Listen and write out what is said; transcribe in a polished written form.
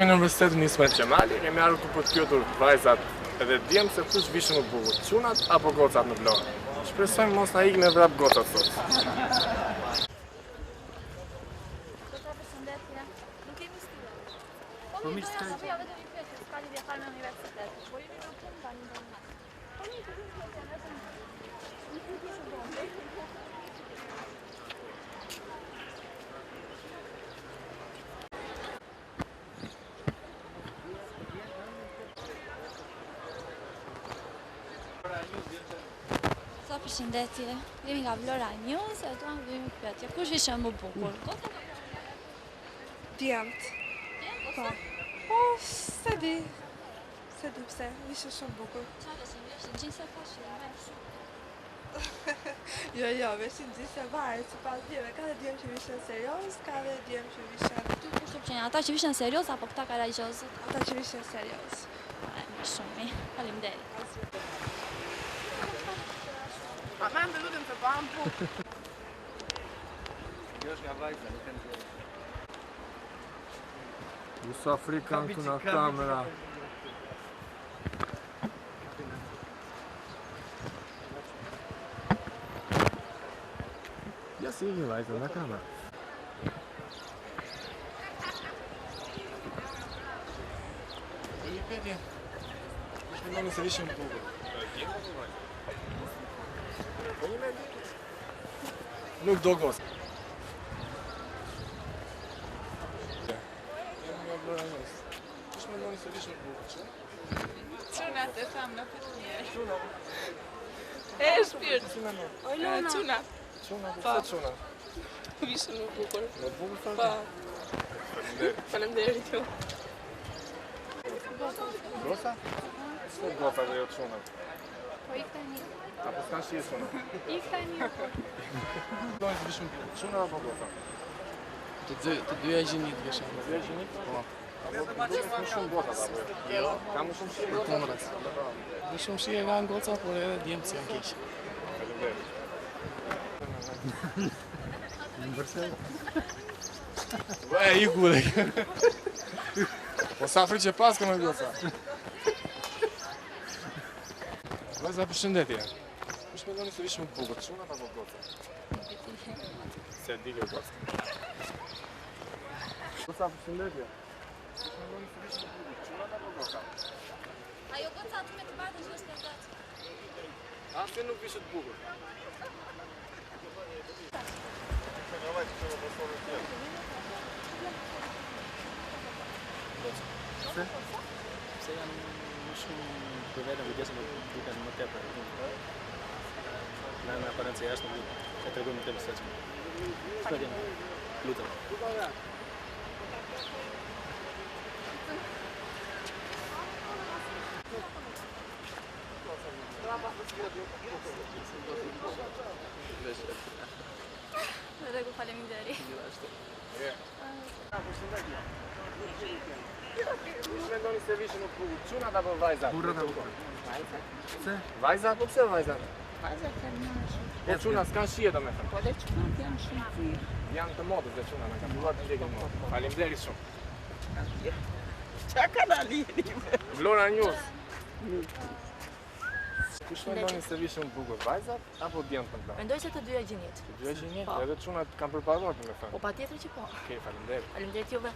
në universitet Nismet Qemali, kemi ardhur këtu për të pyetur vajzat edhe djemt se kush vishën më bukur, çunat apo gocat në Vlorë. Shpresojmë mos na ikën e vrap gocat sot. Po mirë s'ka. Po ja vetëm një pyetje, s'ka lidhje fare me universitet. Po jemi në punë tani ndonjëherë. Po një pyetje vetëm. Një pyetje shumë bombe. Sa përshëndetje. Jemi nga Vlora News, e duam të bëjmë një pyetje. Kush vishën më bukur? Gocat apo Djemt. Po. Po, se di pse, vishë shumë bukur. çfarë është gjinse fashion, më shumë. Jo, veshin gjithse varet, sipas djemve, ka dhe djem që vishën serios, ka dhe djem që vishën... Ty kush të pëlqen, ata që vishën serioz apo këta karagjozët? Ata që vishën serios. Më shumë mirë. Faleminderit. A me më lutem të bëjmë punë. Kjo është nga vajza, nuk e në Sa frikan këtu në kamera. Ja si një vajzë në kamera. E një petje. Është me ndonë se vishën më bukur. Po një me nuk do gosë. Kush mendoni se vishën më bukur, që? Çunat e tham në për njerë. Çuna. E shpirt. Si mendon? Çunat. Çuna, pse çuna? Vishën më bukur. Më bukur Pa. thashë? Faleminderit ju. Gosa? S'ka gosa dhe jo çuna. Po ik tani. Apo s'ka shi çuna? Ik tani. Mendoni se vishën më bukur, çuna apo gosa? Të dyja gjinit vishën. Të dyja gjinit? Po. Apo duhet më shumë gocat apo jo? Ka më shumë shi gocat? Kumrat. Më shumë shije nga goca, por edhe djemë që janë keq. E, iku dhe po sa fri që pas këmë goca. Vajza përshëndetje. Kush mendoni se vishën më bukur, çunat apo gocat? Se di kjo goca. Goca përshëndetje. Kush mendoni se vishën më bukur, çunat apo gocat? Ajo goca aty me të bardhën që është lezet. Asnjë nuk vishët bukur. Se janë më shumë për vetëm vëgjesë më duken më tepër. Në aparencë jashtë nuk e tregojnë më tepër seçme. S'ka djemë, lutem. Në rregull, faleminderit. Kush mendoni se vishën më bukur, çunat apo vajzat? Burrat apo burrat? Pse? Vajzat apo pse vajzat? Vajzat janë më shumë. Po çuna s'kan shije domethënë. Po dhe çunat janë shumë thirr. Janë të modës dhe çuna, na kanë filluar të ndjekin modë. Faleminderit shumë. Qa kanë alini me? Vlora News. Kush mendoni se vishën më bukur, vajzat apo djemt në plan? Mendoj se të dyja gjinit. Të dyja gjinjet, edhe çunat kanë përparuar domethënë. Po patjetër që po. Okej, faleminderit. Faleminderit juve.